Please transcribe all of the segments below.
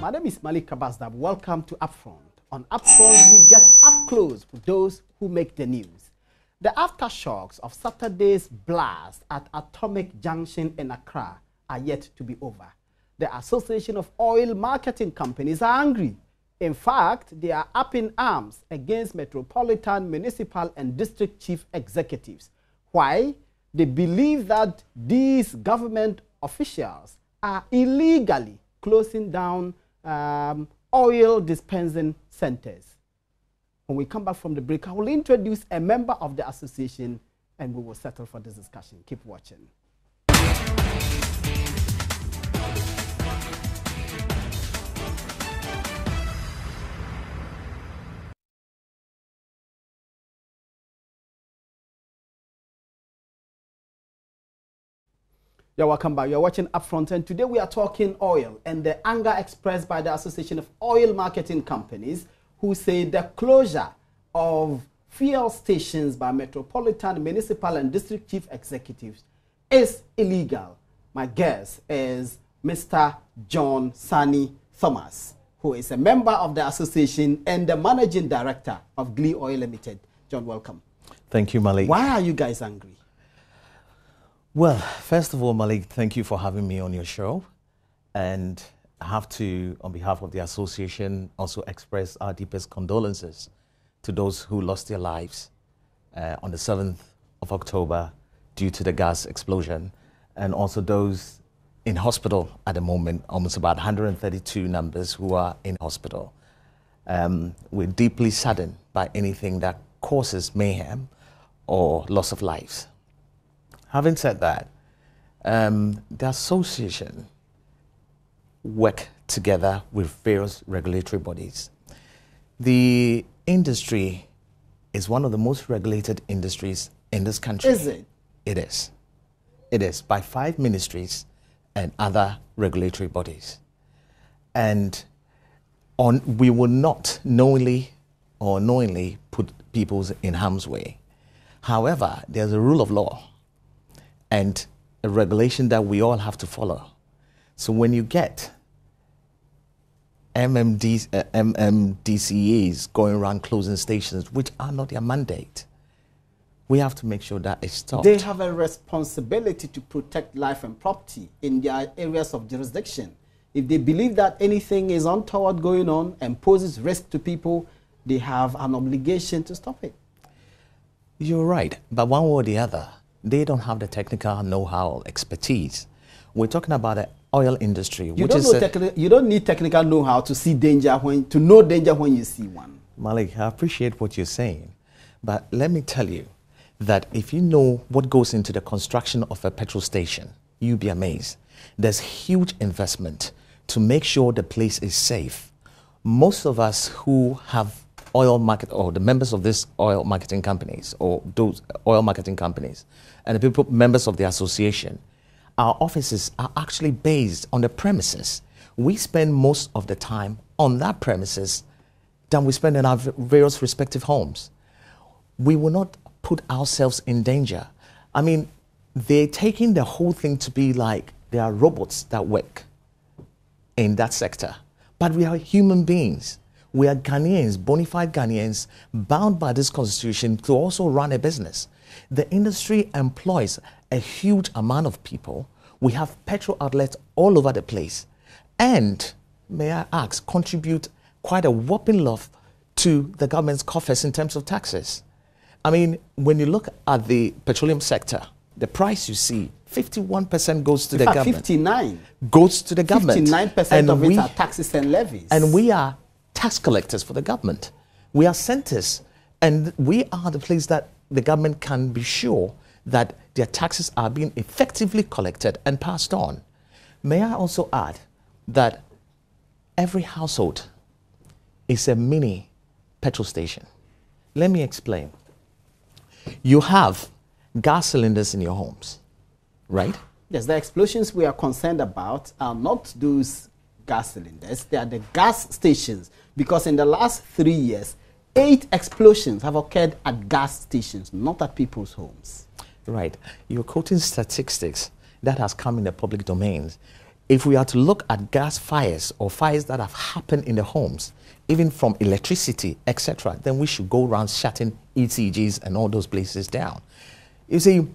My name is Malik Kabazdab. Welcome to UPfront. On UPfront, we get up close with those who make the news. The aftershocks of Saturday's blast at Atomic Junction in Accra are yet to be over. The Association of Oil Marketing Companies are angry. In fact, they are up in arms against metropolitan, municipal, and district chief executives. Why? They believe that these government officials are illegally closing down oil dispensing centers. When we come back from the break, I will introduce a member of the association and we will settle for this discussion. Keep watching. You're welcome back. You're watching UPfront, and today we are talking oil and the anger expressed by the Association of Oil Marketing Companies, who say the closure of fuel stations by metropolitan, municipal, and district chief executives is illegal. My guest is Mr. John Sani Thomas, who is a member of the association and the managing director of Glee Oil Limited. John, welcome. Thank you, Malik. Why are you guys angry? Well, first of all, Malik, thank you for having me on your show. And I have to, on behalf of the association, also express our deepest condolences to those who lost their lives on the 7th of October due to the gas explosion, and also those in hospital at the moment, almost about 132 numbers who are in hospital. We're deeply saddened by anything that causes mayhem or loss of lives. Having said that, the association work together with various regulatory bodies. The industry is one of the most regulated industries in this country. Is it? It is. It is, by 5 ministries and other regulatory bodies. And we will not knowingly or unknowingly put people in harm's way. However, there's a rule of law and a regulation that we all have to follow. So when you get MMDCEs going around closing stations, which are not their mandate, we have to make sure that it's stopped. They have a responsibility to protect life and property in their areas of jurisdiction. If they believe that anything is untoward going on and poses risk to people, they have an obligation to stop it. You're right, but one way or the other, they don't have the technical know-how, expertise. We're talking about the oil industry, you don't need technical know-how to see danger to know danger when you see one. Malik, I appreciate what you're saying, but let me tell you that if you know what goes into the construction of a petrol station, you'll be amazed. There's huge investment to make sure the place is safe. Most of us who have oil market, or the members of these oil marketing companies, or those oil marketing companies, and the people members of the association, our offices are actually based on the premises. We spend most of the time on that premises than we spend in our various respective homes. We will not put ourselves in danger. I mean, they're taking the whole thing to be like there are robots that work in that sector, but we are human beings. We are Ghanaians, bona fide Ghanaians, bound by this constitution to also run a business. The industry employs a huge amount of people. We have petrol outlets all over the place. And, may I ask, contribute quite a whopping lot to the government's coffers in terms of taxes. I mean, when you look at the petroleum sector, the price you see, 51% goes to the government. 59 goes to the government. 59% of it are taxes and levies. And we are tax collectors for the government. We are centers, and we are the place that the government can be sure that their taxes are being effectively collected and passed on. May I also add that every household is a mini petrol station. Let me explain. You have gas cylinders in your homes, right? Yes, the explosions we are concerned about are not those gas cylinders, they are the gas stations, because in the last 3 years, 8 explosions have occurred at gas stations, not at people's homes. Right. You're quoting statistics that has come in the public domain. if we are to look at gas fires or fires that have happened in the homes, even from electricity, etc., then we should go around shutting ECGs and all those places down. You see,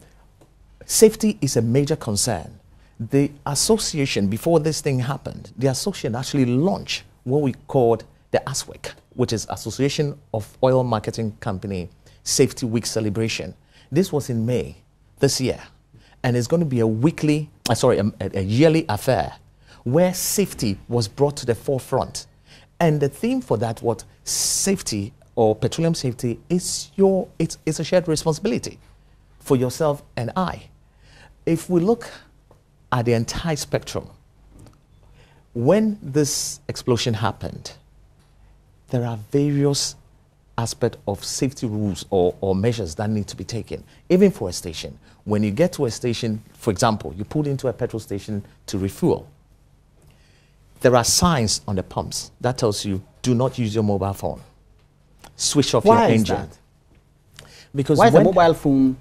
safety is a major concern. The association, before this thing happened, the association actually launched what we called the ASWEC, which is Association of Oil Marketing Company Safety Week celebration. This was in May this year, and it's going to be a yearly affair where safety was brought to the forefront. And the theme for that was safety, or petroleum safety, is it's a shared responsibility for yourself and I. If we look at the entire spectrum, when this explosion happened, there are various aspects of safety rules or measures that need to be taken, even for a station. When you get to a station, for example, you pull into a petrol station to refuel, there are signs on the pumps that tells you, do not use your mobile phone. Switch off your engine. Why is that? Because why is the mobile phone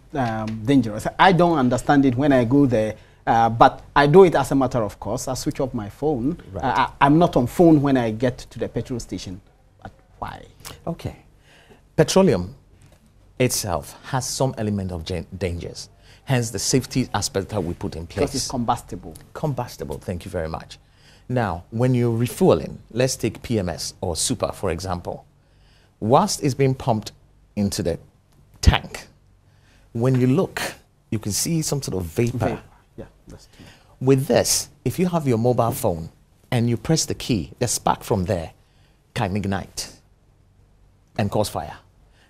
dangerous? I don't understand it when I go there, but I do it as a matter of course. I switch off my phone. Right. I'm not on phone when I get to the petrol station. But why? Okay. Petroleum itself has some element of dangers. Hence the safety aspect that we put in place. Because it's combustible. Combustible, thank you very much. Now, when you're refueling, let's take PMS or Super, for example. Whilst it's being pumped into the tank, when you look, you can see some sort of vapor. Yeah, that's true. With this, if you have your mobile phone and you press the key, the spark from there can ignite and cause fire.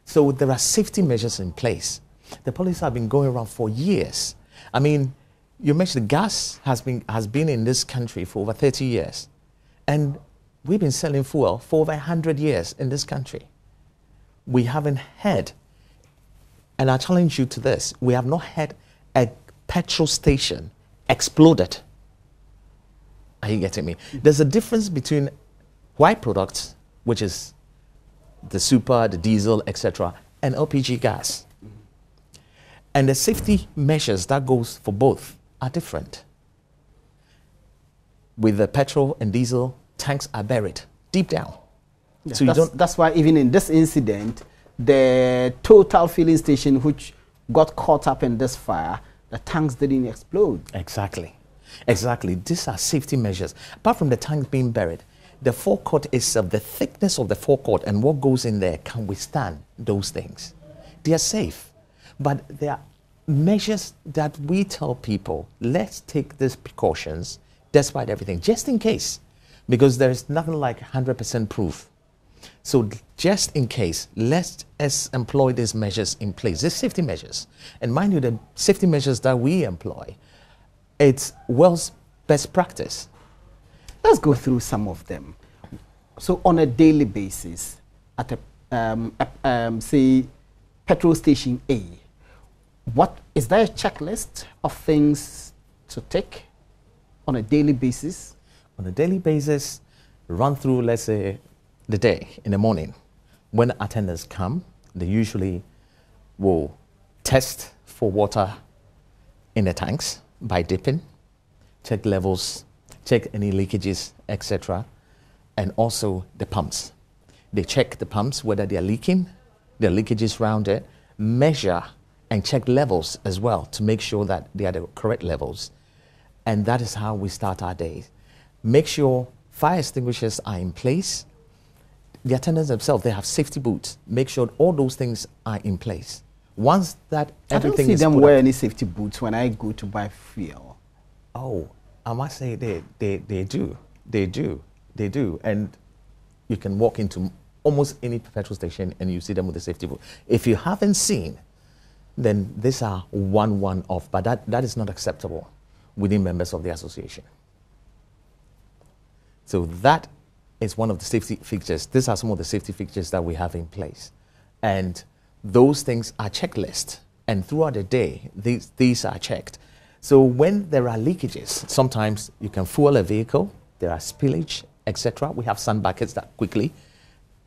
So there are safety measures in place. The police have been going around for years. I mean, you mentioned gas has been in this country for over 30 years. And we've been selling fuel for over 100 years in this country. We haven't had, and I challenge you to this, we have not had a petrol station exploded. Are you getting me? There's a difference between white products, which is the super, the diesel, etc., and LPG gas. And the safety measures that goes for both are different. With the petrol and diesel, tanks are buried deep down. Yeah, so that's why even in this incident, the Total filling station, which got caught up in this fire, the tanks didn't explode. Exactly. Exactly. These are safety measures. Apart from the tanks being buried, the forecourt itself, the thickness of the forecourt and what goes in there can withstand those things. They are safe. But there are measures that we tell people, let's take these precautions despite everything, just in case, because there is nothing like 100% proof. So just in case, let's employ these measures in place, these safety measures. And mind you, the safety measures that we employ, it's world's best practice. Let's go through some of them. So on a daily basis, at a, say, petrol station A, what is there a checklist of things to take on a daily basis? On a daily basis, run through, let's say, the day in the morning. When attendants come, they usually will test for water in the tanks by dipping, check levels, check any leakages, etc., and also the pumps. They check the pumps, whether they are leaking, there are leakages around it, measure and check levels as well to make sure that they are the correct levels. And that is how we start our day. Make sure fire extinguishers are in place. The attendants themselves, they have safety boots. Make sure all those things are in place. Once that everything is I don't see them wear any safety boots when I go to buy fuel. Oh, I must say they do. And you can walk into almost any petrol station and you see them with a safety boot. If you haven't seen, then these are one-off, but that is not acceptable within members of the association. So that is one of the safety features. These are some of the safety features that we have in place. And those things are checklists. And throughout the day, these are checked. So when there are leakages, sometimes you can fuel a vehicle, there are spillage, etc. We have sand buckets that quickly,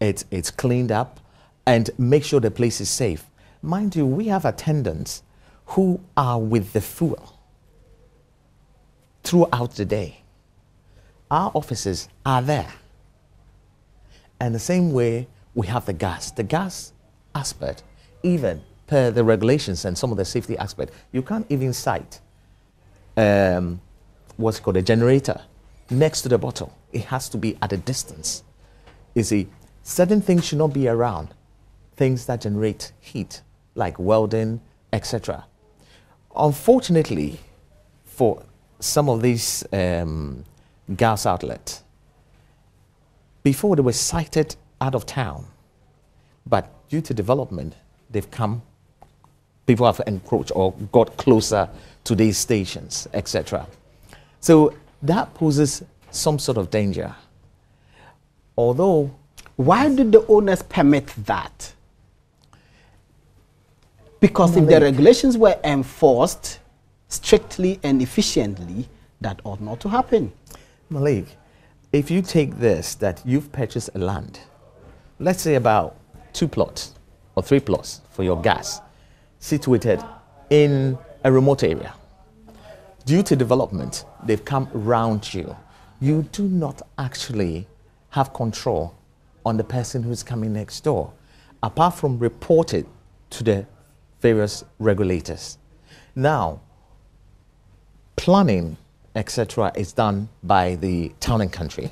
it's cleaned up, and make sure the place is safe. Mind you, we have attendants who are with the fuel throughout the day. our offices are there. And the same way we have the gas aspect, even per the regulations and some of the safety aspect, you can't even cite what's called a generator next to the bottle. It has to be at a distance. You see, certain things should not be around, things that generate heat, like welding, etc. Unfortunately, for some of these gas outlets, before they were sited out of town, but due to development, they've come, people have encroached or got closer to these stations, etc. So that poses some sort of danger. Although, why did the owners permit that? Because if the regulations were enforced strictly and efficiently, that ought not to happen. Malik, if you take this, that you've purchased a land, let's say about 2 plots or 3 plots for your gas, situated in a remote area. Due to development, they've come around you. You do not actually have control on the person who's coming next door, apart from reported to the various regulators. Now, planning, etc., is done by the town and country.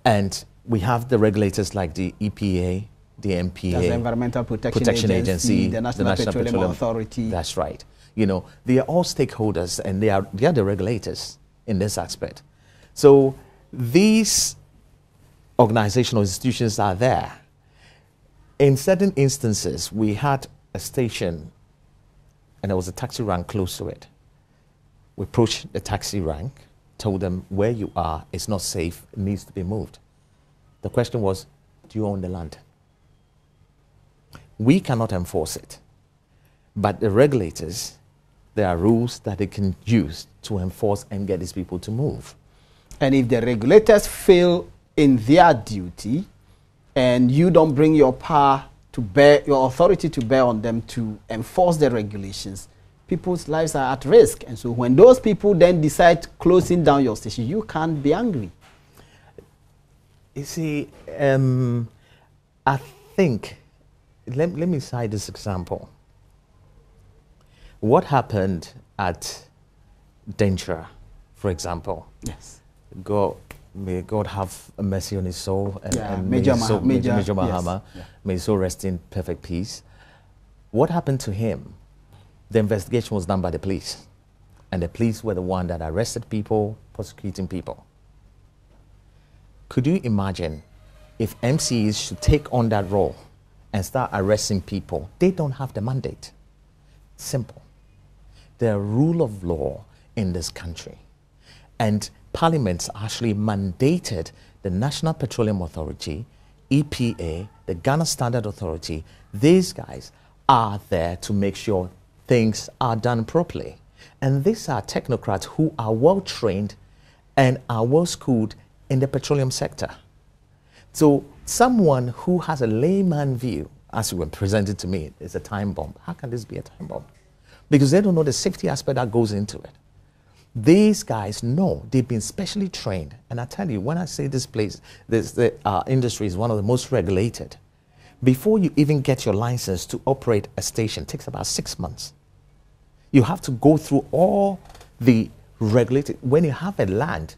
And we have the regulators like the EPA, the MPA, that's the Environmental Protection Agency, the National Petroleum Authority. That's right. You know, they are all stakeholders, and they are the regulators in this aspect. So these organizational institutions are there. In certain instances, we had a station, and there was a taxi rank close to it. We approached the taxi rank, told them where you are, it's not safe, it needs to be moved. The question was, do you own the land? We cannot enforce it, but the regulators, there are rules that they can use to enforce and get these people to move. And if the regulators fail in their duty, and you don't bring your power to bear, your authority to bear on them to enforce the regulations, people's lives are at risk. And so when those people then decide closing down your station, you can't be angry. You see, I think, let me cite this example. What happened at Danger, for example? Yes. May God have mercy on his soul, and Major Mahama, yes. may his soul rest in perfect peace. What happened to him? The investigation was done by the police, and the police were the one that arrested people, prosecuting people. Could you imagine if MCs should take on that role and start arresting people? They don't have the mandate. Simple. The rule of law in this country, and Parliament actually mandated the National Petroleum Authority, EPA, the Ghana Standard Authority. These guys are there to make sure things are done properly. And these are technocrats who are well trained and are well schooled in the petroleum sector. So someone who has a layman view, as you were presented to me, is a time bomb. How can this be a time bomb? Because they don't know the safety aspect that goes into it. These guys know, they've been specially trained. And I tell you, when I say this place, the industry is one of the most regulated. Before you even get your license to operate a station, it takes about 6 months. You have to go through all the regulated, when you have a land,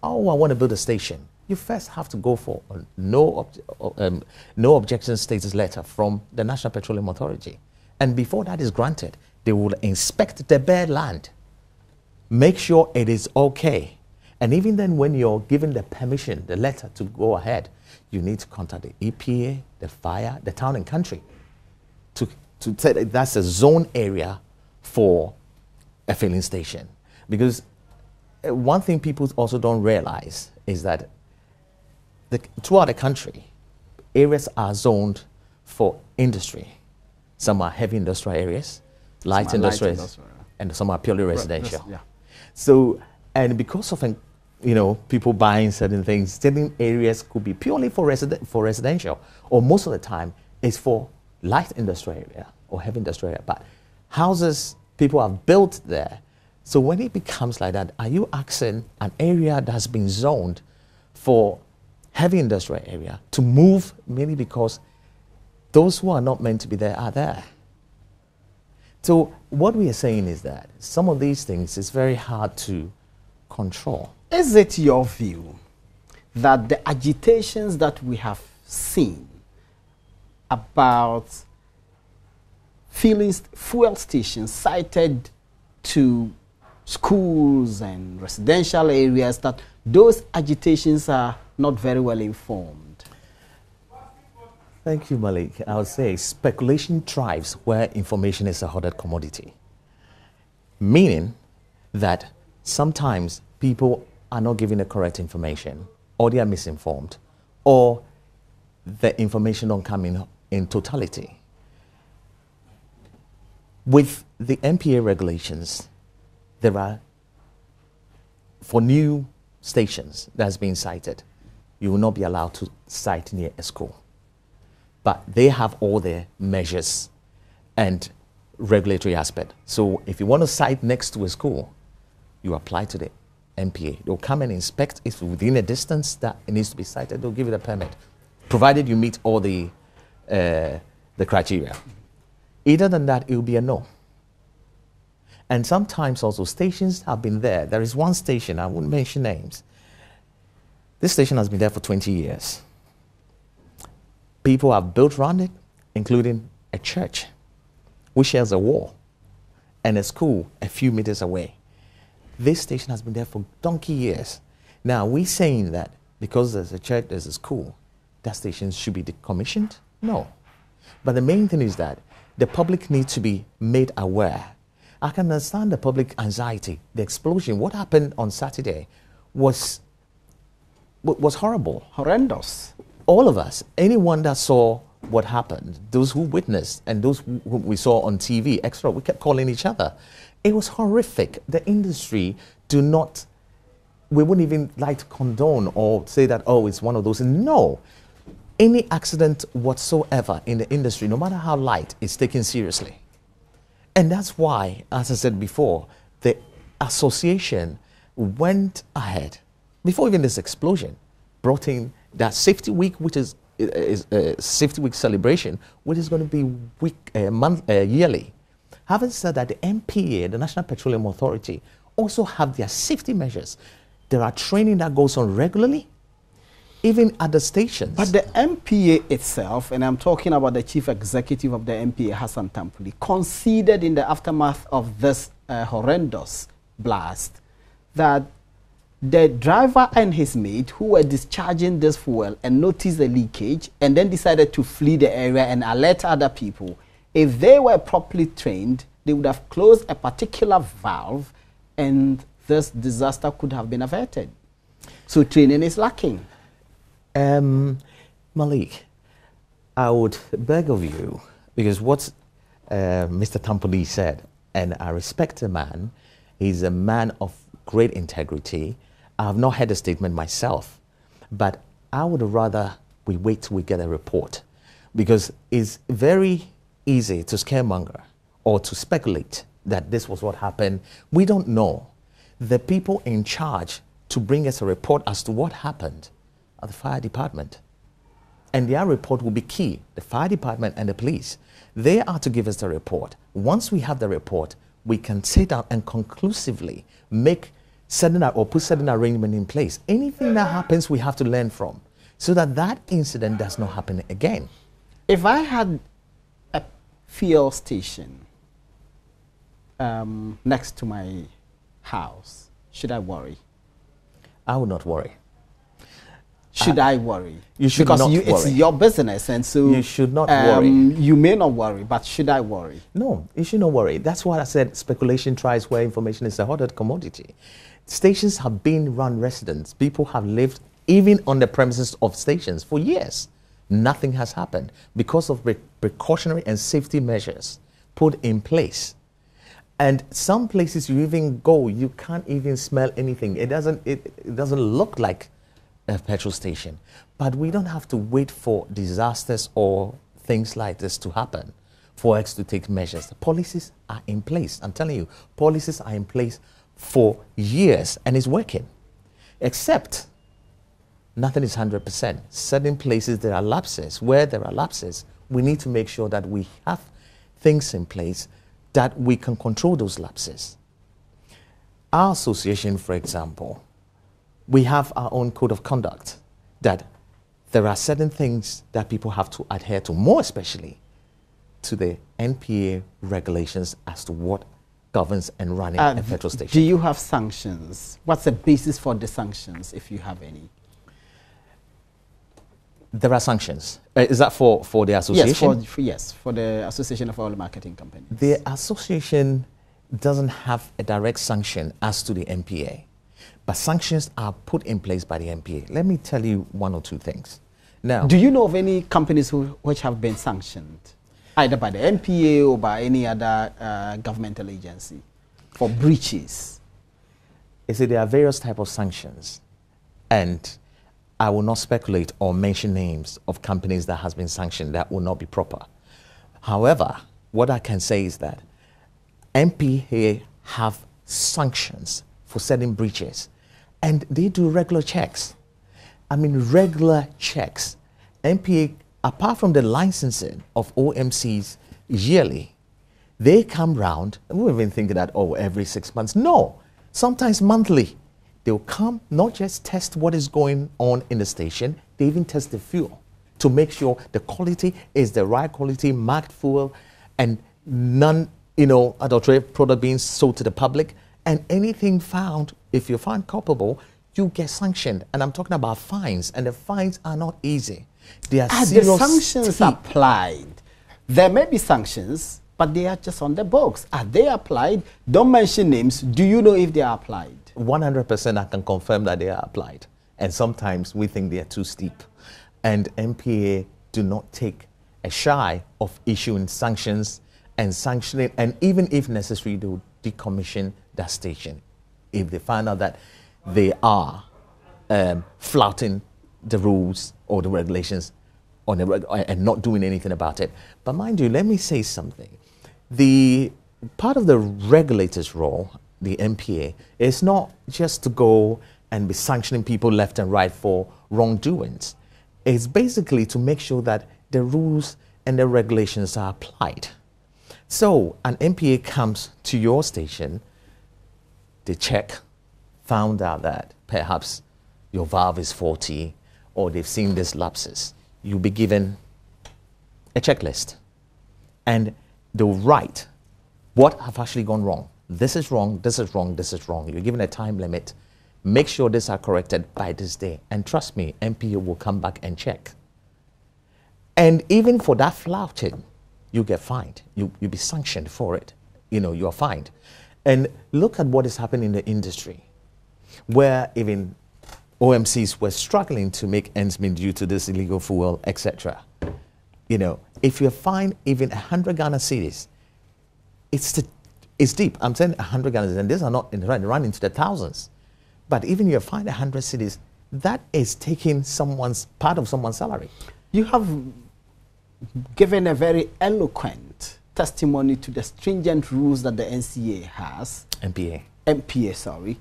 oh, I want to build a station, you first have to go for a no objection status letter from the National Petroleum Authority. And before that is granted, they will inspect the bare land, make sure it is okay. And even then, when you're given the permission, the letter to go ahead, you need to contact the EPA, the fire, the town and country to say that that's a zone area for a filling station. Because one thing people also don't realize is that throughout the country, areas are zoned for industry. Some are heavy industrial areas, light industrial, and some are purely residential. Yeah. So, and because of people buying certain things, certain areas could be purely for residential, or most of the time it's for light industrial area or heavy industrial area. But houses people have built there, So when it becomes like that, are you asking an area that's been zoned for heavy industrial area to move mainly because those who are not meant to be there are there? So what we are saying is that some of these things is very hard to control. Is it your view that the agitations that we have seen about fuel stations cited to schools and residential areas, that those agitations are not very well informed? Thank you, Malik. I would say speculation thrives where information is a hoarded commodity. Meaning that sometimes people are not giving the correct information, or they are misinformed, or the information don't come in totality. With the MPA regulations, there are, for new stations that's been cited, you will not be allowed to site near a school. But they have all their measures and regulatory aspect. So if you want to site next to a school, you apply to the MPA. They'll come and inspect if within a distance that it needs to be sited. They'll give it a permit, provided you meet all the criteria. Other than that, it will be a no. And sometimes also stations have been there. There is one station, I won't mention names. This station has been there for 20 years. People have built around it, including a church, which shares a wall, and a school a few meters away. This station has been there for donkey years. Now, we're saying that because there's a church, there's a school, that station should be decommissioned? No. But the main thing is that the public needs to be made aware. I can understand the public anxiety. The explosion, what happened on Saturday was horrible. Horrendous. All of us, anyone that saw what happened, those who witnessed and those who we saw on TV, extra, we kept calling each other. It was horrific. The industry we wouldn't even like to condone or say that, oh, it's one of those. No. Any accident whatsoever in the industry, no matter how light, is taken seriously. And that's why, as I said before, the association went ahead, before even this explosion, brought in that safety week, which is a safety week celebration, which is going to be yearly. Having said that, the MPA, the National Petroleum Authority, also have their safety measures. There are training that goes on regularly, even at the stations. But the MPA itself, and I'm talking about the chief executive of the MPA, Hassan Tampuli, conceded in the aftermath of this horrendous blast that the driver and his mate, who were discharging this fuel and noticed the leakage and then decided to flee the area and alert other people, if they were properly trained, they would have closed a particular valve and this disaster could have been averted. So training is lacking. Malik, I would beg of you, because what Mr. Tampuli said, and I respect the man, he's a man of great integrity. I have not heard a statement myself, but I would rather we wait till we get a report, because it's very easy to scaremonger or to speculate that this was what happened. We don't know. The people in charge to bring us a report as to what happened are the fire department. And their report will be key, the fire department and the police. They are to give us the report. Once we have the report, we can sit down and conclusively put certain arrangement in place. Anything that happens, we have to learn from, so that that incident does not happen again. If I had a fuel station next to my house, should I worry? I would not worry. Should I worry? You should not worry. It's your business, and so you should not worry. You may not worry, but should I worry? No, you should not worry. That's why I said speculation thrives where information is a hoarded commodity. Stations have been run residents. People have lived even on the premises of stations for years. Nothing has happened because of precautionary and safety measures put in place. And some places you even go, you can't even smell anything. It doesn't look like a petrol station. But we don't have to wait for disasters or things like this to happen for us to take measures. The policies are in place. I'm telling you, policies are in place for years and it's working. Except nothing is 100%. Certain places there are lapses. Where there are lapses, we need to make sure that we have things in place that we can control those lapses. Our association, for example, we have our own code of conduct that there are certain things that people have to adhere to, more especially to the NPA regulations as to what governs and running a petrol station. Do you have sanctions? What's the basis for the sanctions, if you have any? There are sanctions. Is that for the association? Yes, for the Association of Oil Marketing Companies. The association doesn't have a direct sanction as to the NPA, but sanctions are put in place by the NPA. Let me tell you one or two things. Now, do you know of any companies which have been sanctioned, either by the NPA or by any other governmental agency, for breaches? You see, there are various types of sanctions, and I will not speculate or mention names of companies that has been sanctioned. That will not be proper. However, what I can say is that NPA have sanctions for certain breaches, and they do regular checks. I mean, regular checks. NPA, apart from the licensing of OMCs yearly, they come round, and we've been thinking that, oh, every 6 months. No, sometimes monthly. They'll come, not just test what is going on in the station, they even test the fuel to make sure the quality is the right quality, marked fuel, and none, adulterated product being sold to the public. And anything found, if you're found culpable, you get sanctioned. And I'm talking about fines, and the fines are not easy. They are serious. The sanctions applied? There may be sanctions, but they are just on the books. Are they applied? Don't mention names. Do you know if they are applied? 100% I can confirm that they are applied. And sometimes we think they are too steep. And NPA do not take a shy of issuing sanctions and sanctioning, and even if necessary, they will decommission that station if they find out that they are flouting the rules or the regulations and not doing anything about it. But mind you, let me say something. The part of the regulator's role, the NPA, is not just to go and be sanctioning people left and right for wrongdoings. It's basically to make sure that the rules and the regulations are applied. So an NPA comes to your station, they check, found out that perhaps your valve is faulty or they've seen these lapses. You'll be given a checklist and they'll write what have actually gone wrong. This is wrong, this is wrong, this is wrong. You're given a time limit. Make sure these are corrected by this day. And trust me, NPA will come back and check. And even for that flouting, you get fined. You'll be sanctioned for it. You're fined. And look at what is happening in the industry, where even OMCs were struggling to make ends meet due to this illegal fuel, etc. If you're fined even 100 Ghana cedis, it's deep. I'm saying 100 Ghana cedis, and these are not run into the thousands. But even you're fined 100 cedis, that is taking part of someone's salary. You have given a very eloquent testimony to the stringent rules that the NCA has. NPA, sorry.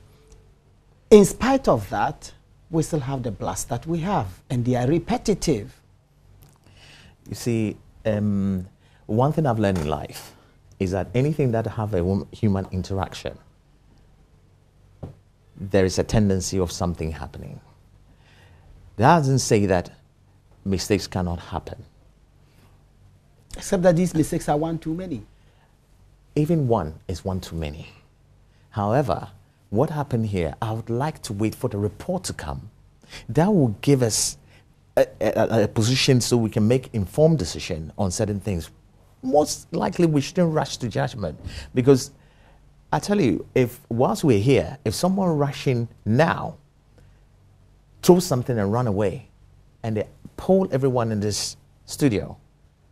In spite of that, we still have the blast that we have, and they are repetitive. You see, one thing I've learned in life is that anything that have a human interaction, there is a tendency of something happening. That doesn't say that mistakes cannot happen. Except that these mistakes are one too many. Even one is one too many. However, what happened here, I would like to wait for the report to come. That will give us a position so we can make informed decision on certain things. Most likely we shouldn't rush to judgment, because I tell you, whilst we're here, if someone rushing now throws something and run away, and they poll everyone in this studio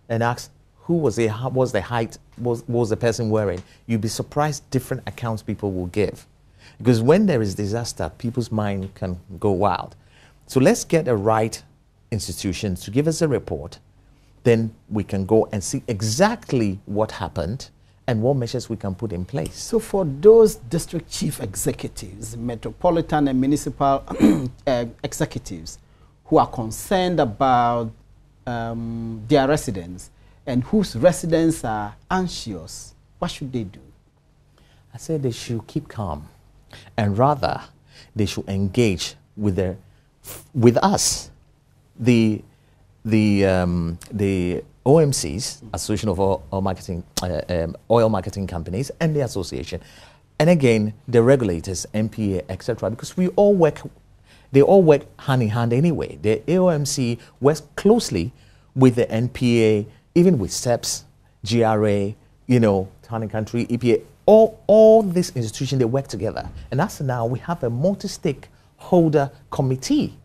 and ask who was it, how was the height, what was the person wearing, you'd be surprised different accounts people will give. Because when there is disaster, people's mind can go wild. So let's get a right institution to give us a report. Then we can go and see exactly what happened and what measures we can put in place. So for those district chief executives, metropolitan and municipal executives who are concerned about their residents and whose residents are anxious, what should they do? I say they should keep calm, and rather they should engage with us, the OMCs, Association of Oil Marketing Companies, and the association, and again the regulators, MPA, etc. Because they all work hand in hand anyway. The AOMC works closely with the NPA, even with SEPS, GRA, Town and Country, EPA. All these institutions, they work together. And as of now, we have a multi-stakeholder committee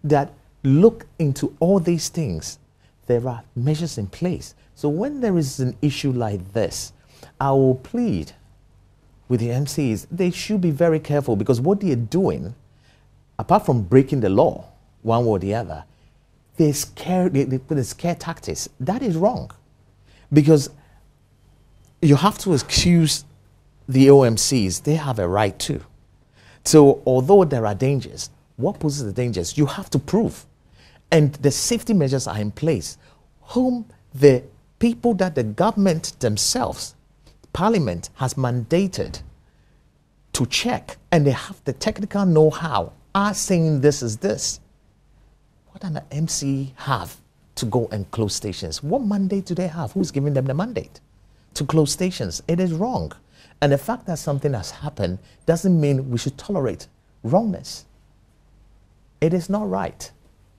that look into all these things. There are measures in place. So when there is an issue like this, I will plead with the MCs, they should be very careful, because what they are doing, apart from breaking the law, one way or the other, they put the scare tactics. That is wrong. Because you have to excuse the OMCs, they have a right too. So although there are dangers, what poses the dangers? You have to prove. And the safety measures are in place, whom the people that the government themselves, Parliament, has mandated to check, and they have the technical know-how, are saying this is this. What does an MC have to go and close stations? What mandate do they have? Who's giving them the mandate to close stations? It is wrong. And the fact that something has happened doesn't mean we should tolerate wrongness. It is not right.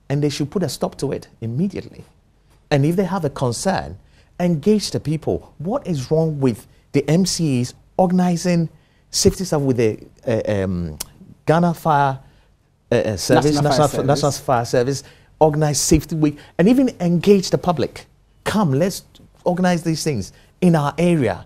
And they should put a stop to it immediately. And if they have a concern, engage the people. What is wrong with the MCs organizing safety stuff with the Ghana Fire Service, National Fire Service, organize Safety Week, and even engage the public. Come, let's organize these things in our area.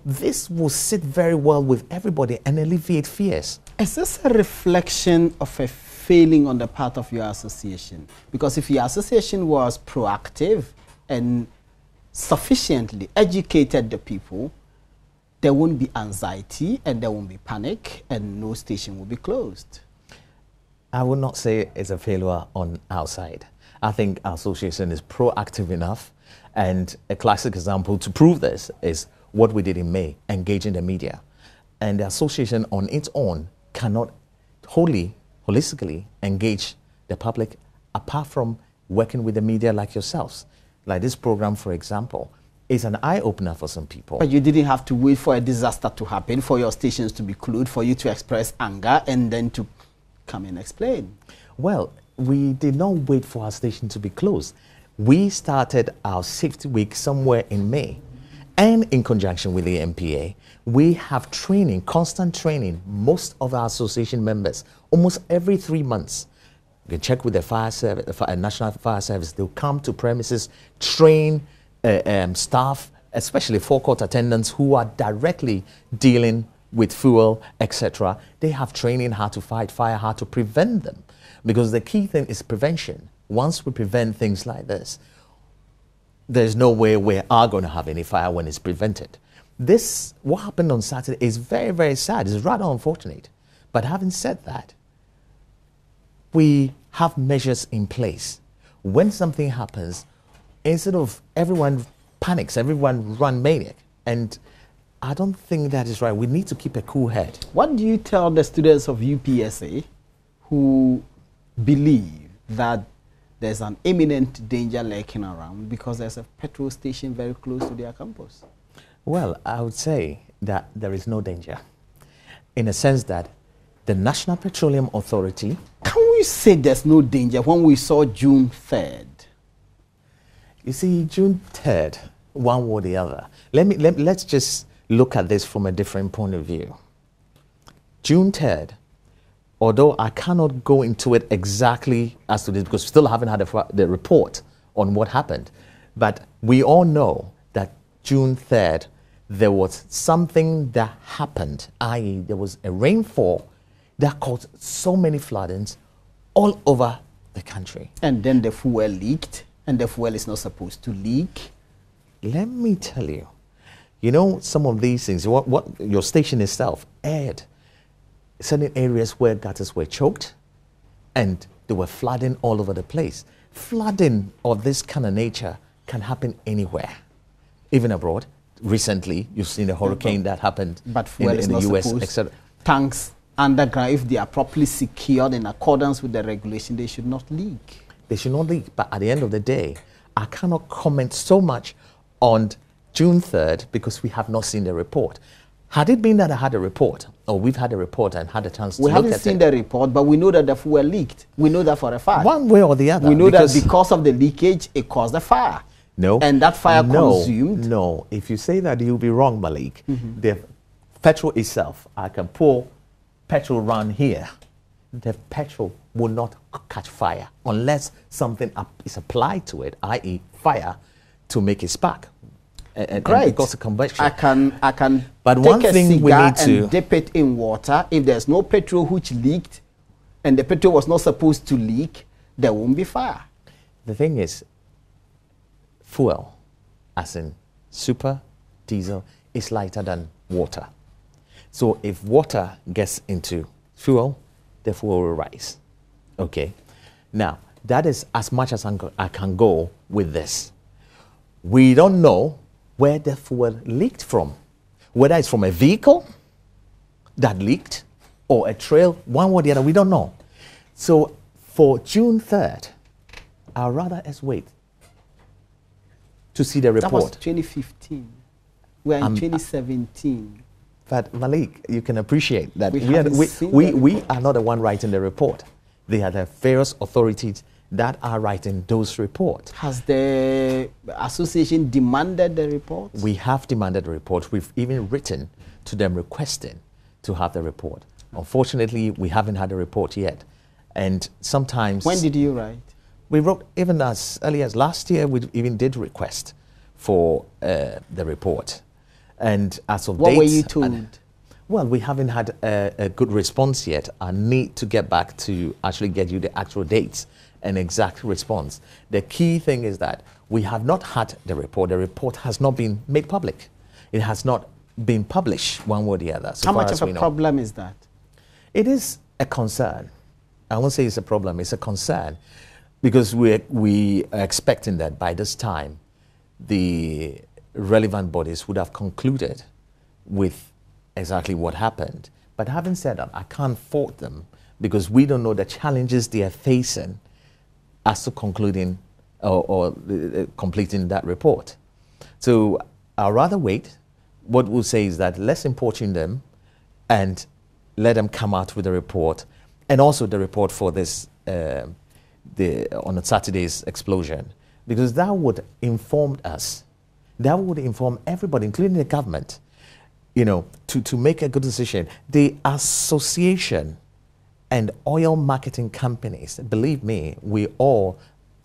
This will sit very well with everybody and alleviate fears. Is this a reflection of a failing on the part of your association? Because if your association was proactive and sufficiently educated the people, there won't be anxiety and there won't be panic and no station will be closed. I would not say it's a failure on our side. I think our association is proactive enough, and a classic example to prove this is what we did in May, engaging the media. And the association on its own cannot holistically engage the public apart from working with the media like yourselves. Like this program, for example, is an eye-opener for some people. But you didn't have to wait for a disaster to happen, for your stations to be closed, for you to express anger, and then to come and explain. Well, we did not wait for our station to be closed. We started our Safety Week somewhere in May. And in conjunction with the MPA, we have training, constant training, most of our association members, almost every 3 months. You can check with the fire service, the National Fire Service. They'll come to premises, train staff, especially forecourt attendants who are directly dealing with fuel, etc. They have training how to fight fire, how to prevent them. Because the key thing is prevention. Once we prevent things like this, there's no way we are going to have any fire when it's prevented. What happened on Saturday is very, very sad. It's rather unfortunate. But having said that, we have measures in place. When something happens, instead of everyone panics, everyone run maniac. And I don't think that is right. We need to keep a cool head. What do you tell the students of UPSA who believe that there's an imminent danger lurking around because there's a petrol station very close to their campus? Well, I would say that there is no danger, in a sense that the National Petroleum Authority... Can we say there's no danger when we saw June 3rd? You see, June 3rd, one or the other. Let's just look at this from a different point of view. June 3rd, although I cannot go into it exactly as to this because we still haven't had the report on what happened, but we all know that June 3rd, there was something that happened, i.e. there was a rainfall that caused so many floodings all over the country. And then the fuel leaked, and the fuel is not supposed to leak. Let me tell you, You know, some of these things, what your station itself aired certain areas where gutters were choked and they were flooding all over the place. Flooding of this kind of nature can happen anywhere, even abroad. Recently, you've seen a hurricane that happened but in the US, etc. Tanks underground, if they are properly secured in accordance with the regulation, they should not leak. They should not leak. But at the end of the day, I cannot comment so much on June 3rd because we have not seen the report. Had it been that I had a report, or we've had a report and had a chance to look at it. We haven't seen the report, but we know that the fuel leaked. We know that for a fact. One way or the other. We know that because of the leakage, it caused the fire. No. And that fire consumed. No. If you say that, you'll be wrong, Malik. The petrol itself, I can pour petrol around here. The petrol will not catch fire unless something is applied to it, i.e. fire, to make it spark. And because of combustion. I can but take one a thing cigar we need to and dip it in water. If there's no petrol which leaked and the petrol was not supposed to leak, there won't be fire. The thing is, fuel, as in super diesel, is lighter than water. So if water gets into fuel, the fuel will rise. Okay. Now, that is as much as I can go with this. We don't know where the fuel leaked from. Whether it's from a vehicle that leaked or a trail, one or the other, we don't know. So for June 3rd, I'd rather us wait to see the report. That was 2015. We're in 2017. But Malik, you can appreciate that we are not the one writing the report. They are the various authorities that are writing those reports. Has the association demanded the report? We have demanded the report. We've even written to them requesting to have the report. Unfortunately, we haven't had a report yet. And sometimes... When did you write? We wrote even as early as last year. We even did request for the report. And as of what were you told? Well, we haven't had a good response yet. I need to get back to actually get you the actual dates and exact response. The key thing is that we have not had the report. The report has not been made public. It has not been published one way or the other. So how much of a problem is that? It is a concern. I won't say it's a problem. It's a concern because we are expecting that by this time, the relevant bodies would have concluded with exactly what happened. But having said that, I can't fault them because we don't know the challenges they are facing as to concluding or completing that report. So I'd rather wait. What we'll say is that let's importune them and let them come out with a report, and also the report for this on Saturday's explosion, because that would inform us. That would inform everybody, including the government, you know, to make a good decision. The association and oil marketing companies, believe me,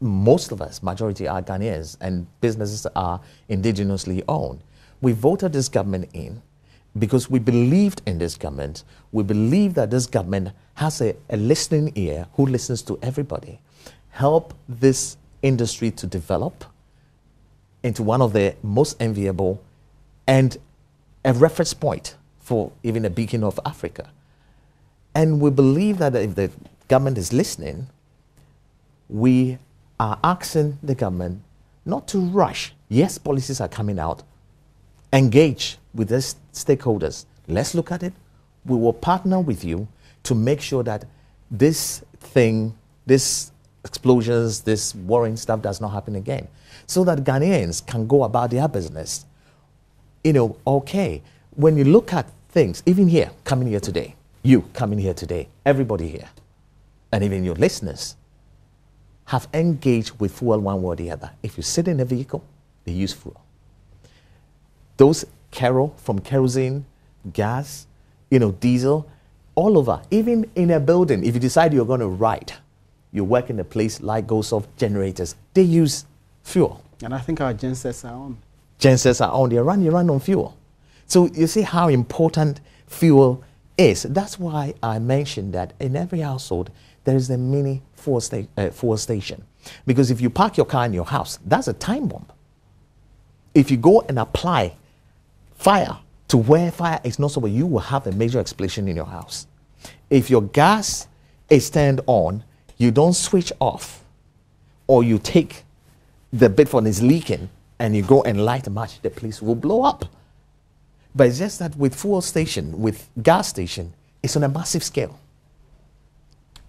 most of us, majority are Ghanaians, and businesses are indigenously owned. We voted this government in because we believed in this government. We believe that this government has a listening ear who listens to everybody. Help this industry to develop into one of the most enviable and a reference point for even a beacon of Africa. And we believe that if the government is listening, we are asking the government not to rush. Yes, policies are coming out. Engage with the stakeholders. Let's look at it. We will partner with you to make sure that this explosions, this worrying stuff does not happen again, so that Ghanaians can go about their business. You know, okay, when you look at things, even here, coming here today, you coming here today, everybody here, and even your listeners, have engaged with fuel one way or the other. If you sit in a vehicle, they use fuel. Those from kerosene, gas, you know, diesel, all over, even in a building, if you decide you're going to ride, you work in a place like goes off generators, they use fuel. And I think our gensets are on. Gensets are on, you run on fuel. So you see how important fuel is. That's why I mentioned that in every household, there is a mini fuel station. Because if you park your car in your house, that's a time bomb. If you go and apply fire to where fire is not so where you will have a major explosion in your house. If your gas is turned on, you don't switch off, or you take the bit one is leaking and you go and light a match, the place will blow up. But it's just that with fuel station, with gas station, it's on a massive scale.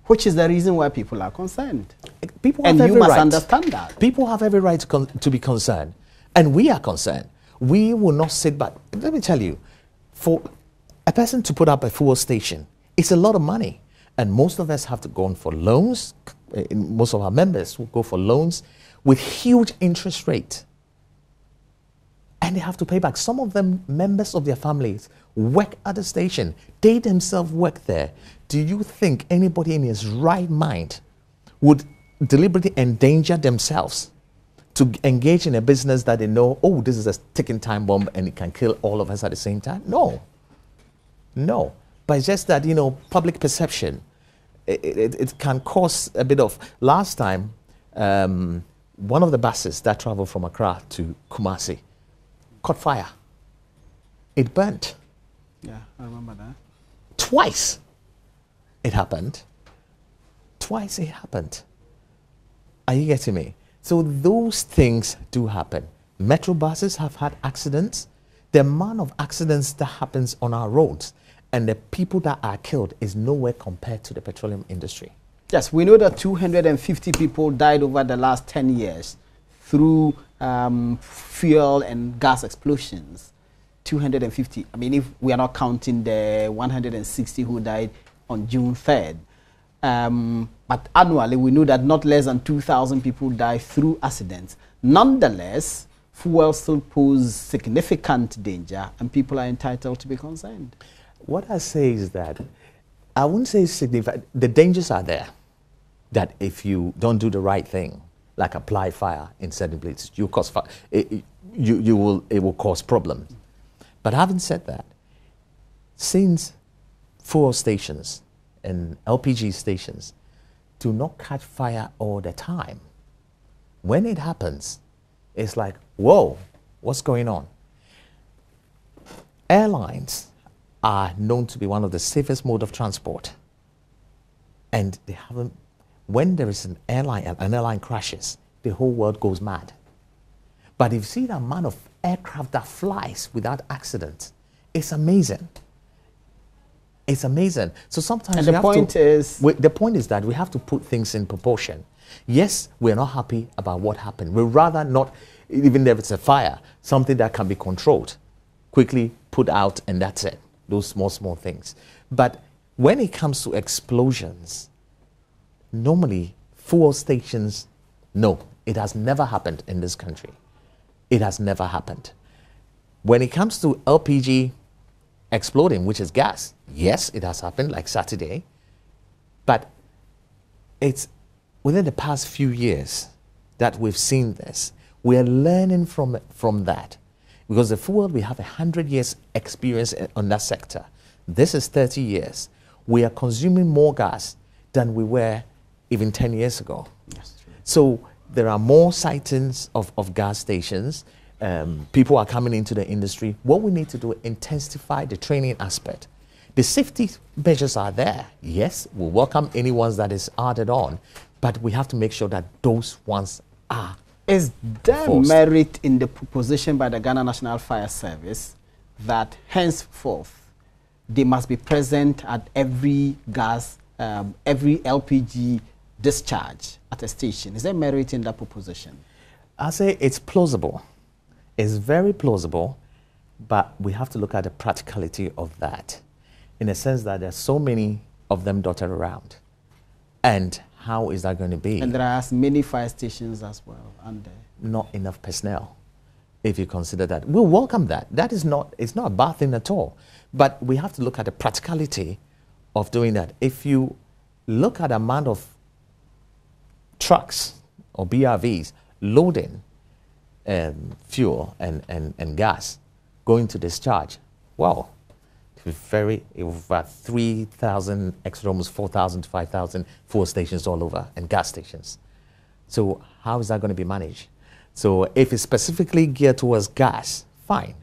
Which is the reason why people are concerned. People and have you every must right. understand that. People have every right to be concerned. And we are concerned. We will not sit back. Let me tell you, for a person to put up a fuel station, it's a lot of money. And most of us have to go on for loans. Most of our members will go for loans with huge interest rate. And they have to pay back. Some of them, members of their families, work at the station. They themselves work there. Do you think anybody in his right mind would deliberately endanger themselves to engage in a business that they know, oh, this is a ticking time bomb and it can kill all of us at the same time? No. No. But it's just that, you know, public perception, it can cause a bit of... Last time, one of the buses that traveled from Accra to Kumasi caught fire. It burnt. Yeah, I remember that. Twice it happened. Twice it happened. Are you getting me? So those things do happen. Metro buses have had accidents. The amount of accidents that happens on our roads and the people that are killed is nowhere compared to the petroleum industry. Yes, we know that 250 people died over the last 10 years through fuel and gas explosions. 250. I mean, if we are not counting the 160 who died on June 3rd. But annually, we know that not less than 2,000 people die through accidents. Nonetheless, fuel still poses significant danger, and people are entitled to be concerned. What I say is that I wouldn't say significant. The dangers are there. That if you don't do the right thing, like apply fire in certain places, you cause fire. It will cause problems. But having said that, since fuel stations and LPG stations do not catch fire all the time, when it happens, it's like, whoa, what's going on? Airlines are known to be one of the safest mode of transport. And they haven't, when there is an airline crashes, the whole world goes mad. But if you see the amount of aircraft that flies without accident, it's amazing. It's amazing. So sometimes the point is that we have to put things in proportion. Yes, we're not happy about what happened. We'd rather not, even if it's a fire, something that can be controlled, quickly put out and that's it. Those small things. But when it comes to explosions, normally fuel stations, no, it has never happened in this country. It has never happened. When it comes to LPG exploding, which is gas, yes, it has happened, like Saturday. But it's within the past few years that we've seen this. We're learning from that. Because the fuel, we have 100 years experience on that sector. This is 30 years. We are consuming more gas than we were even 10 years ago. Yes, true. So there are more sightings of gas stations. People are coming into the industry. What we need to do is intensify the training aspect. The safety measures are there. Yes, we welcome anyone that is added on, but we have to make sure that those ones are. Is there merit in the proposition by the Ghana National Fire Service that henceforth they must be present at every gas, every LPG discharge at a station? Is there merit in that proposition? I say it's plausible. It's very plausible, but we have to look at the practicality of that in the sense that there's so many of them dotted around. And how is that going to be? And there are as many fire stations as well, aren't there? Not enough personnel, if you consider that. We'll welcome that. That is not, it's not a bad thing at all. But we have to look at the practicality of doing that. If you look at the amount of trucks or BRVs loading fuel and gas going to discharge, wow, it was about 3,000 extra, almost 4,000 to 5,000 fuel stations all over and gas stations. So how is that going to be managed? So if it's specifically geared towards gas, fine.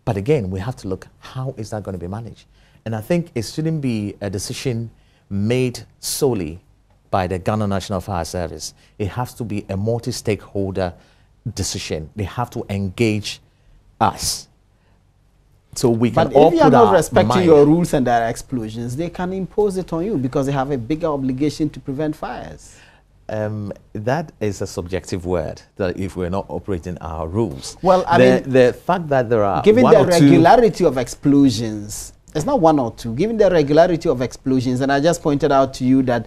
But again, we have to look, how is that going to be managed? And I think it shouldn't be a decision made solely by the Ghana National Fire Service. It has to be a multi-stakeholder decision. They have to engage us. So we can all put our mind. But if you are not respecting your rules and their explosions, they can impose it on you because they have a bigger obligation to prevent fires. That is a subjective word, that if we're not operating our rules. Well, I mean, the fact that there are given the regularity of explosions, it's not one or two, given the regularity of explosions, and I just pointed out to you that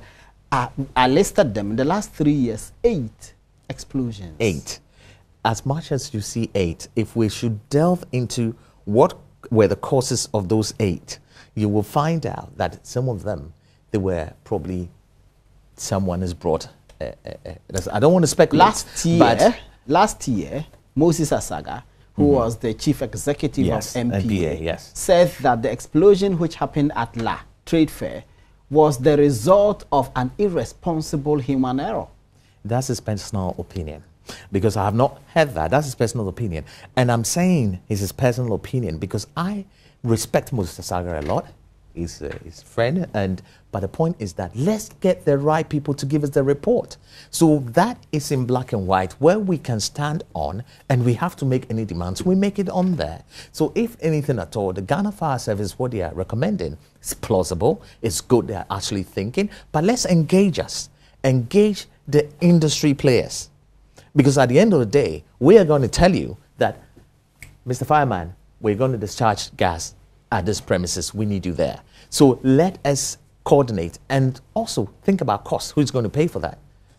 I listed them in the last 3 years, 8 explosions. 8. As much as you see 8, if we should delve into what were the causes of those 8, you will find out that some of them, they were probably someone has brought. I don't want to speculate. Last year, Moses Asaga, who was the chief executive of MPA, said that the explosion which happened at La Trade Fair was the result of an irresponsible human error. That's his personal opinion. Because I have not heard that. That's his personal opinion. And I'm saying it's his personal opinion because I respect Moses Asaga a lot. He's his friend. But the point is that let's get the right people to give us the report. So that is in black and white where we can stand on, and we have to make any demands. We make it on there. So if anything at all, the Ghana Fire Service, what they are recommending is plausible. It's good they're actually thinking. But let's engage us. Engage the industry players. Because at the end of the day, we are going to tell you that, Mr. Fireman, we're going to discharge gas at this premises. We need you there. So let us coordinate and also think about costs. Who's going to pay for that?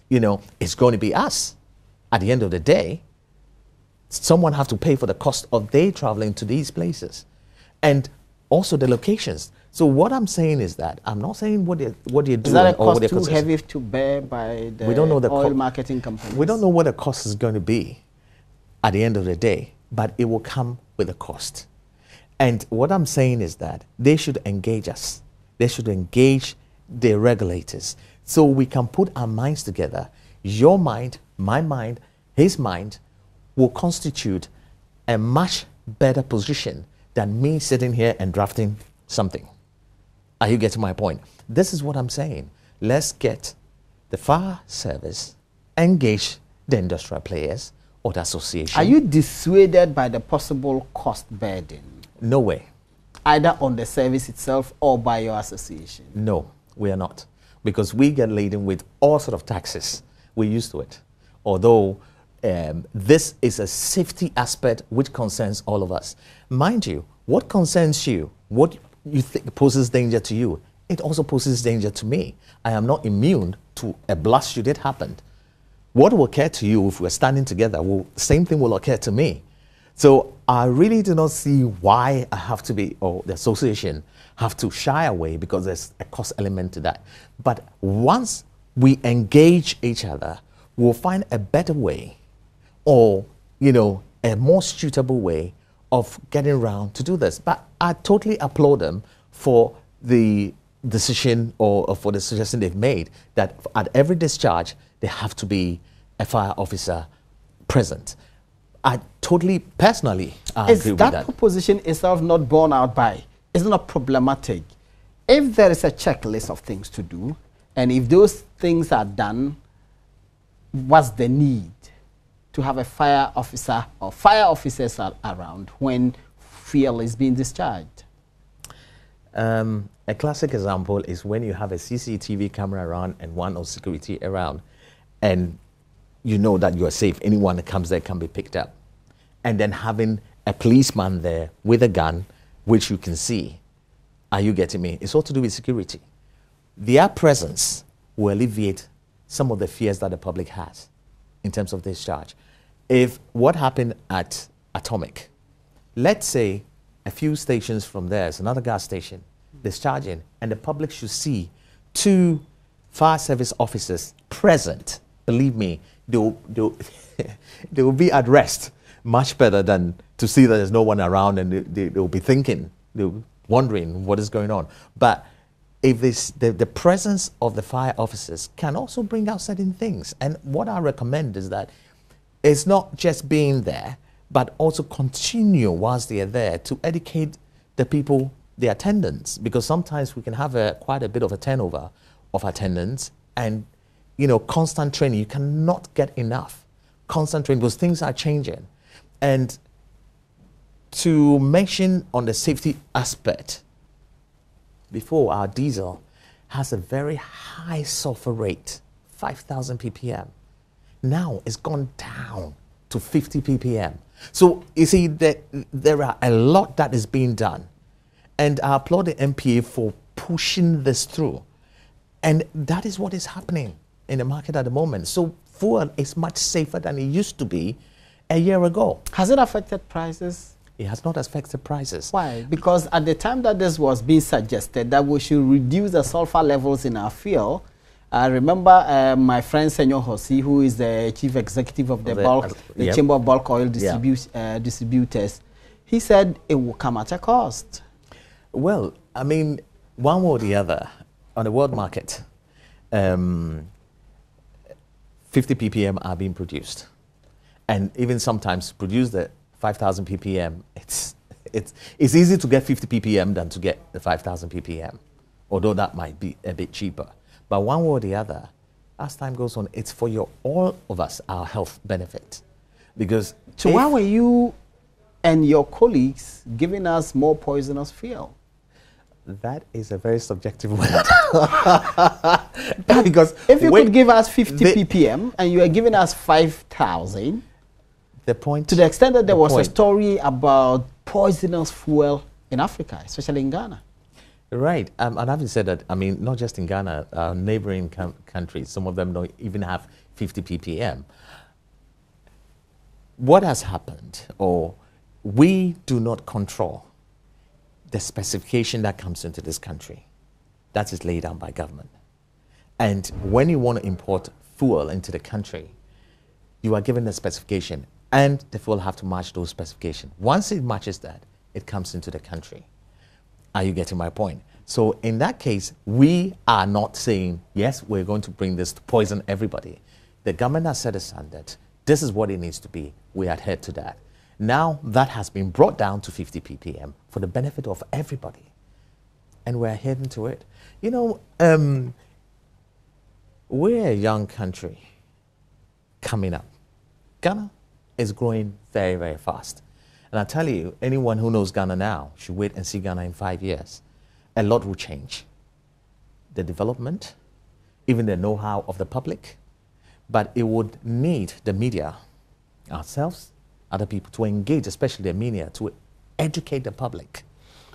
You know, it's going to be us. At the end of the day, someone have to pay for the cost of they traveling to these places. And also the locations. So what I'm saying is that I'm not saying what you're doing. Is that a cost too heavy to bear by the oil marketing companies? We don't know what the cost is going to be at the end of the day, but it will come with a cost. And what I'm saying is that they should engage us. They should engage the regulators so we can put our minds together. Your mind, my mind, his mind will constitute a much better position than me sitting here and drafting something. Are you getting my point? This is what I'm saying. Let's get the fire service, engage the industrial players or the association. Are you dissuaded by the possible cost burden? No way. Either on the service itself or by your association? No, we are not. Because we get laden with all sort of taxes. We're used to it. Although this is a safety aspect which concerns all of us. Mind you, what concerns you, what you think poses danger to you, it also poses danger to me. I am not immune to a blast should it happen. What will occur to you if we're standing together, the same thing will occur to me. So I really do not see why I have to be, or the association have to shy away because there's a cost element to that. But once we engage each other, we'll find a better way or, you know, a more suitable way of getting around to do this. But I totally applaud them for the decision or for the suggestion they've made that at every discharge, there have to be a fire officer present. I totally, personally, agree with that. Is that proposition itself not borne out by? It's not problematic. If there is a checklist of things to do, and if those things are done, what's the need to have a fire officer or fire officers around when fuel is being discharged? A classic example is when you have a CCTV camera around and one of security around, and you know that you are safe. Anyone that comes there can be picked up. And then having a policeman there with a gun, which you can see. Are you getting me? It's all to do with security. Their presence will alleviate some of the fears that the public has in terms of discharge. If what happened at Atomic, let's say a few stations from there is another gas station discharging, and the public should see 2 fire service officers present, believe me, they will be at rest much better than to see that there's no one around and they will be thinking, they'll be wondering what is going on. But if the presence of the fire officers can also bring out certain things. And what I recommend is that it's not just being there, but also continue whilst they are there to educate the people, the attendants, because sometimes we can have quite a bit of a turnover of attendants, and constant training. You cannot get enough constant training because things are changing. And to mention on the safety aspect, before, our diesel has a very high sulfur rate, 5,000 ppm. Now it's gone down to 50 ppm. So you see that there are a lot that is being done. And I applaud the MPA for pushing this through. And that is what is happening in the market at the moment. So fuel is much safer than it used to be a year ago. Has it affected prices? It has not affected prices. Why? Because at the time that this was being suggested that we should reduce the sulfur levels in our fuel, I remember my friend Senor Hossi, who is the chief executive of the Chamber of Bulk Oil Distributors, he said it will come at a cost. Well, I mean, one way or the other, on the world market, 50 ppm are being produced. And even sometimes produce the 5,000 ppm, it's easy to get 50 ppm than to get the 5,000 ppm, although that might be a bit cheaper. But one way or the other, as time goes on, it's for all of us, our health benefit. Because so why were you and your colleagues giving us more poisonous fuel? That is a very subjective word. Because if you could give us 50 ppm and you are giving us 5,000, the point, to the extent that there was a story about poisonous fuel in Africa, especially in Ghana. Right. And having said that, I mean, not just in Ghana, neighboring countries, some of them don't even have 50 ppm. What has happened, or we do not control the specification that comes into this country. That is laid down by government. And when you want to import fuel into the country, you are given the specification, and the fuel have to match those specifications. Once it matches that, it comes into the country. Are you getting my point? So in that case, we are not saying, yes, we're going to bring this to poison everybody. The government has set a standard. This is what it needs to be. We adhere to that. Now that has been brought down to 50 ppm for the benefit of everybody. And we're heading to it. You know, we're a young country coming up. Ghana is growing very, very fast. And I tell you, anyone who knows Ghana now should wait and see Ghana in 5 years. A lot will change. The development, even the know-how of the public, but it would need the media, ourselves, other people to engage, especially the media, to educate the public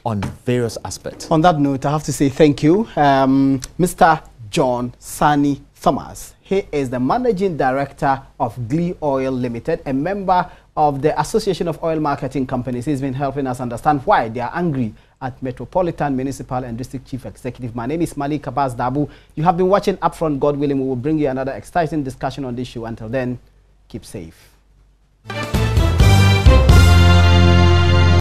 on various aspects. On that note, I have to say thank you, Mr. John Sani Thomas. He is the Managing Director of Glee Oil Limited, a member of the Association of Oil Marketing Companies. He's been helping us understand why they are angry at Metropolitan, Municipal and District Chief Executive. My name is Malik Abbas Dabu. You have been watching Upfront. God willing, we will bring you another exciting discussion on this show. Until then, keep safe.